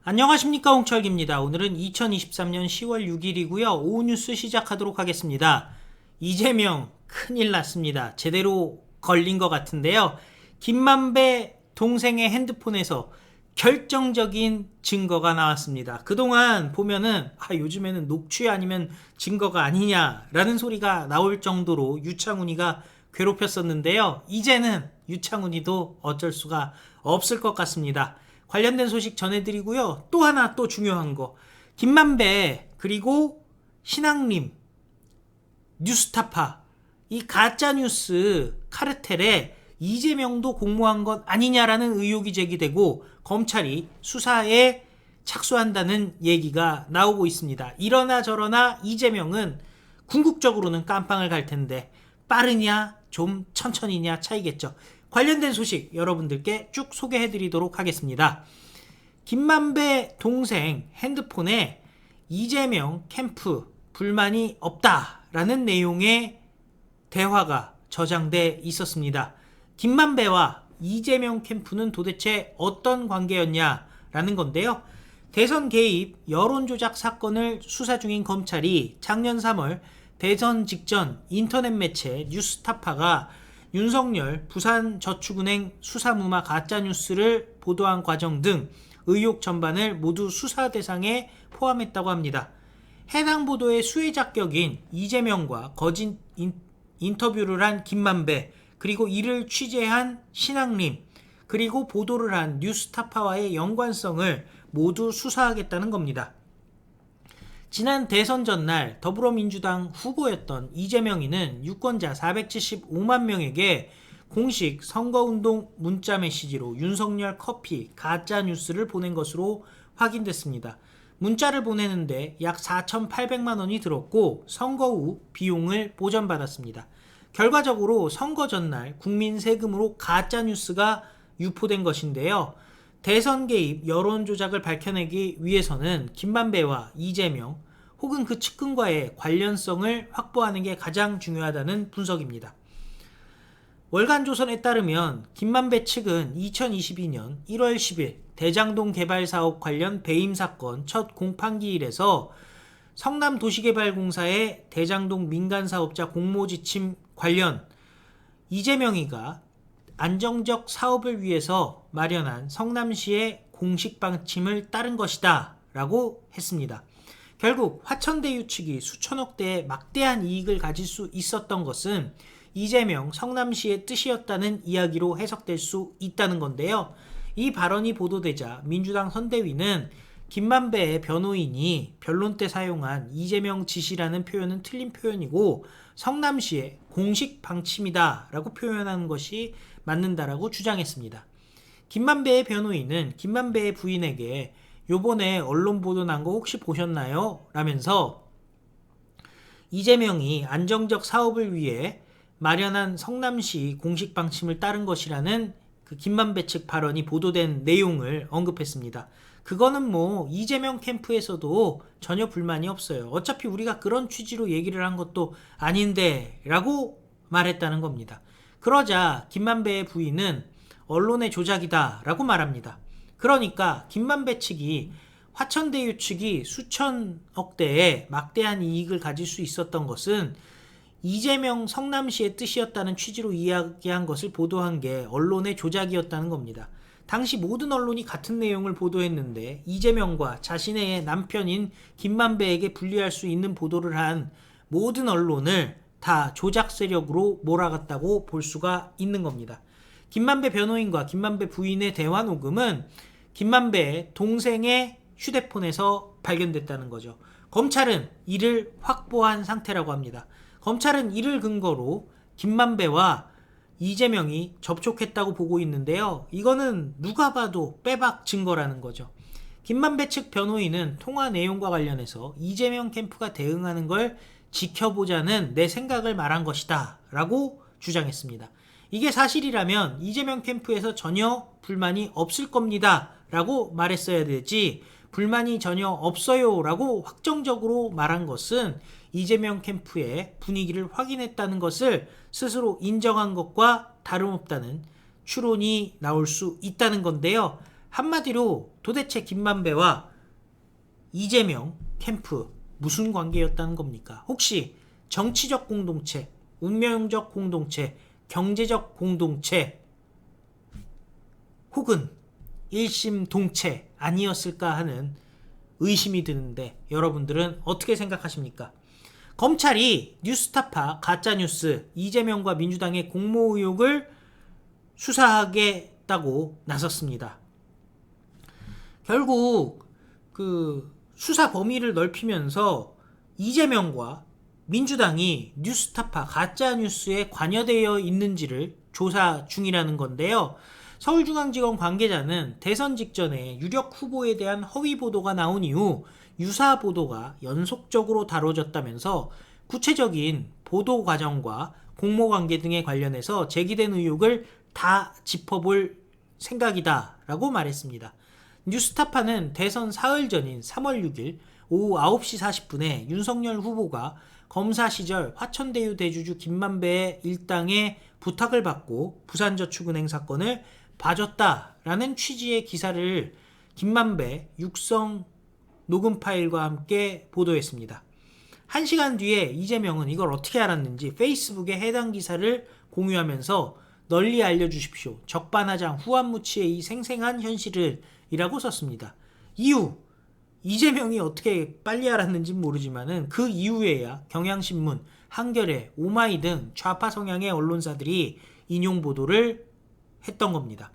안녕하십니까, 홍철기입니다. 오늘은 2023년 10월 6일이고요. 오후 뉴스 시작하도록 하겠습니다. 이재명 큰일 났습니다. 제대로 걸린 것 같은데요. 김만배 동생의 핸드폰에서 결정적인 증거가 나왔습니다. 그동안 보면은 요즘에는 녹취 아니면 증거가 아니냐라는 소리가 나올 정도로 유창훈이가 괴롭혔었는데요. 이제는 유창훈이도 어쩔 수가 없을 것 같습니다. 관련된 소식 전해드리고요. 또 하나 또 중요한 거, 김만배 그리고 신앙림 뉴스타파 이 가짜뉴스 카르텔에 이재명도 공모한 것 아니냐라는 의혹이 제기되고 검찰이 수사에 착수한다는 얘기가 나오고 있습니다. 이러나 저러나 이재명은 궁극적으로는 깜빵을 갈 텐데 빠르냐 좀 천천히냐 차이겠죠. 관련된 소식 여러분들께 쭉 소개해드리도록 하겠습니다. 김만배 동생 핸드폰에 이재명 캠프 불만이 없다라는 내용의 대화가 저장돼 있었습니다. 김만배와 이재명 캠프는 도대체 어떤 관계였냐라는 건데요. 대선 개입 여론조작 사건을 수사 중인 검찰이 작년 3월 대선 직전 인터넷 매체 뉴스타파가 윤석열 부산저축은행 수사무마 가짜뉴스를 보도한 과정 등 의혹 전반을 모두 수사 대상에 포함했다고 합니다. 해당 보도의 수혜자격인 이재명과 거짓 인터뷰를 한 김만배, 그리고 이를 취재한 신앙림, 그리고 보도를 한 뉴스타파와의 연관성을 모두 수사하겠다는 겁니다. 지난 대선 전날 더불어민주당 후보였던 이재명이는 유권자 475만 명에게 공식 선거운동 문자 메시지로 윤석열 커피 가짜뉴스를 보낸 것으로 확인됐습니다. 문자를 보내는데 약 4,800만 원이 들었고 선거 후 비용을 보전받았습니다. 결과적으로 선거 전날 국민 세금으로 가짜뉴스가 유포된 것인데요. 대선 개입 여론조작을 밝혀내기 위해서는 김만배와 이재명 혹은 그 측근과의 관련성을 확보하는 게 가장 중요하다는 분석입니다. 월간조선에 따르면 김만배 측은 2022년 1월 10일 대장동 개발 사업 관련 배임 사건 첫 공판기일에서 성남도시개발공사의 대장동 민간사업자 공모지침 관련 이재명이가 안정적 사업을 위해서 마련한 성남시의 공식 방침을 따른 것이다 라고 했습니다. 결국 화천대유 측이 수천억대의 막대한 이익을 가질 수 있었던 것은 이재명 성남시의 뜻이었다는 이야기로 해석될 수 있다는 건데요. 이 발언이 보도되자 민주당 선대위는 김만배의 변호인이 변론 때 사용한 이재명 지시라는 표현은 틀린 표현이고 성남시의 공식 방침이다 라고 표현하는 것이 맞는다라고 주장했습니다. 김만배의 변호인은 김만배의 부인에게 요번에 언론 보도 난 거 혹시 보셨나요? 라면서 이재명이 안정적 사업을 위해 마련한 성남시 공식 방침을 따른 것이라는 그 김만배 측 발언이 보도된 내용을 언급했습니다. 그거는 이재명 캠프에서도 전혀 불만이 없어요. 어차피 우리가 그런 취지로 얘기를 한 것도 아닌데 라고 말했다는 겁니다. 그러자 김만배의 부인은 언론의 조작이다 라고 말합니다. 그러니까 김만배 측이 화천대유 측이 수천억대의 막대한 이익을 가질 수 있었던 것은 이재명 성남시의 뜻이었다는 취지로 이야기한 것을 보도한 게 언론의 조작이었다는 겁니다. 당시 모든 언론이 같은 내용을 보도했는데 이재명과 자신의 남편인 김만배에게 불리할 수 있는 보도를 한 모든 언론을 다 조작 세력으로 몰아갔다고 볼 수가 있는 겁니다. 김만배 변호인과 김만배 부인의 대화 녹음은 김만배의 동생의 휴대폰에서 발견됐다는 거죠. 검찰은 이를 확보한 상태라고 합니다. 검찰은 이를 근거로 김만배와 이재명이 접촉했다고 보고 있는데요. 이거는 누가 봐도 빼박 증거라는 거죠. 김만배 측 변호인은 통화 내용과 관련해서 이재명 캠프가 대응하는 걸 지켜보자는 내 생각을 말한 것이다 라고 주장했습니다. 이게 사실이라면 이재명 캠프에서 전혀 불만이 없을 겁니다 라고 말했어야 되지, 불만이 전혀 없어요 라고 확정적으로 말한 것은 이재명 캠프의 분위기를 확인했다는 것을 스스로 인정한 것과 다름없다는 추론이 나올 수 있다는 건데요. 한마디로 도대체 김만배와 이재명 캠프 무슨 관계였다는 겁니까? 혹시 정치적 공동체, 운명적 공동체, 경제적 공동체, 혹은 일심동체 아니었을까 하는 의심이 드는데 여러분들은 어떻게 생각하십니까? 검찰이 뉴스타파 가짜뉴스 이재명과 민주당의 공모 의혹을 수사하겠다고 나섰습니다. 결국 그 수사 범위를 넓히면서 이재명과 민주당이 뉴스타파 가짜뉴스에 관여되어 있는지를 조사 중이라는 건데요. 서울중앙지검 관계자는 대선 직전에 유력 후보에 대한 허위 보도가 나온 이후 유사 보도가 연속적으로 다뤄졌다면서 구체적인 보도 과정과 공모 관계 등에 관련해서 제기된 의혹을 다 짚어볼 생각이다 라고 말했습니다. 뉴스타파는 대선 사흘 전인 3월 6일 오후 9시 40분에 윤석열 후보가 검사 시절 화천대유 대주주 김만배의 일당의 부탁을 받고 부산저축은행 사건을 봐줬다라는 취지의 기사를 김만배 육성 녹음 파일과 함께 보도했습니다. 1시간 뒤에 이재명은 이걸 어떻게 알았는지 페이스북에 해당 기사를 공유하면서 널리 알려주십시오. 적반하장 후안무치의 이 생생한 현실을 이라고 썼습니다. 이후 이재명이 어떻게 빨리 알았는지는 모르지만은 그 이후에야 경향신문, 한겨레, 오마이 등 좌파 성향의 언론사들이 인용 보도를 했던 겁니다.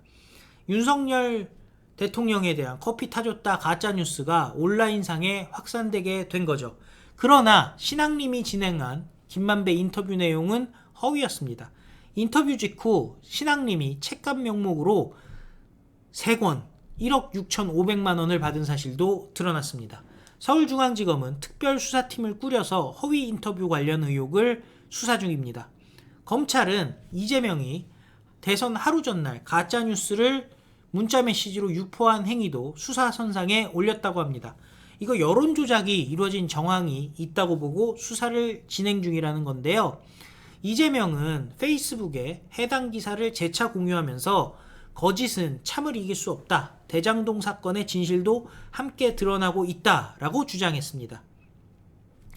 윤석열 대통령에 대한 커피 타줬다 가짜뉴스가 온라인상에 확산되게 된 거죠. 그러나 신앙님이 진행한 김만배 인터뷰 내용은 허위였습니다. 인터뷰 직후 신앙님이 책값 명목으로 3권 1억 6,500만 원을 받은 사실도 드러났습니다. 서울중앙지검은 특별수사팀을 꾸려서 허위 인터뷰 관련 의혹을 수사 중입니다. 검찰은 이재명이 대선 하루 전날 가짜뉴스를 문자메시지로 유포한 행위도 수사선상에 올렸다고 합니다. 이거 여론조작이 이루어진 정황이 있다고 보고 수사를 진행 중이라는 건데요. 이재명은 페이스북에 해당 기사를 재차 공유하면서 거짓은 참을 이길 수 없다. 대장동 사건의 진실도 함께 드러나고 있다라고 주장했습니다.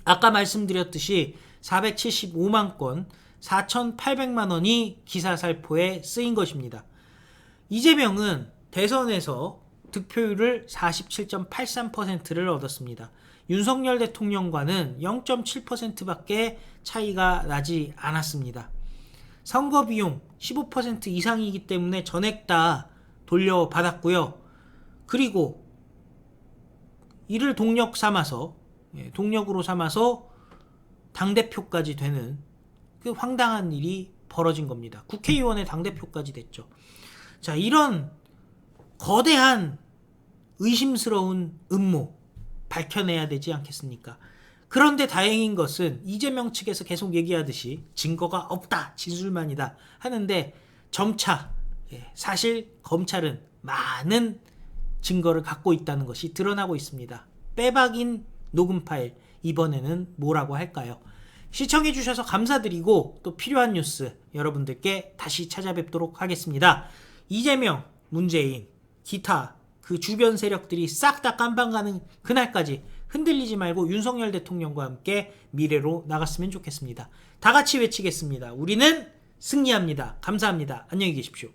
아까 말씀드렸듯이 475만 건 4,800만 원이 기사 살포에 쓰인 것입니다. 이재명은 대선에서 득표율을 47.83%를 얻었습니다. 윤석열 대통령과는 0.7%밖에 차이가 나지 않았습니다. 선거 비용 15% 이상이기 때문에 전액 다 돌려받았고요. 그리고 이를 동력으로 삼아서 당대표까지 되는 그 황당한 일이 벌어진 겁니다. 국회의원의 당대표까지 됐죠. 자, 이런 거대한 의심스러운 음모 밝혀내야 되지 않겠습니까? 그런데 다행인 것은 이재명 측에서 계속 얘기하듯이 증거가 없다, 진술만이다 하는데 점차 사실 검찰은 많은 증거를 갖고 있다는 것이 드러나고 있습니다. 빼박인 녹음 파일, 이번에는 뭐라고 할까요? 시청해주셔서 감사드리고 또 필요한 뉴스 여러분들께 다시 찾아뵙도록 하겠습니다. 이재명, 문재인, 기타 그 주변 세력들이 싹 다 깜방가는 그날까지 흔들리지 말고 윤석열 대통령과 함께 미래로 나갔으면 좋겠습니다. 다 같이 외치겠습니다. 우리는 승리합니다. 감사합니다. 안녕히 계십시오.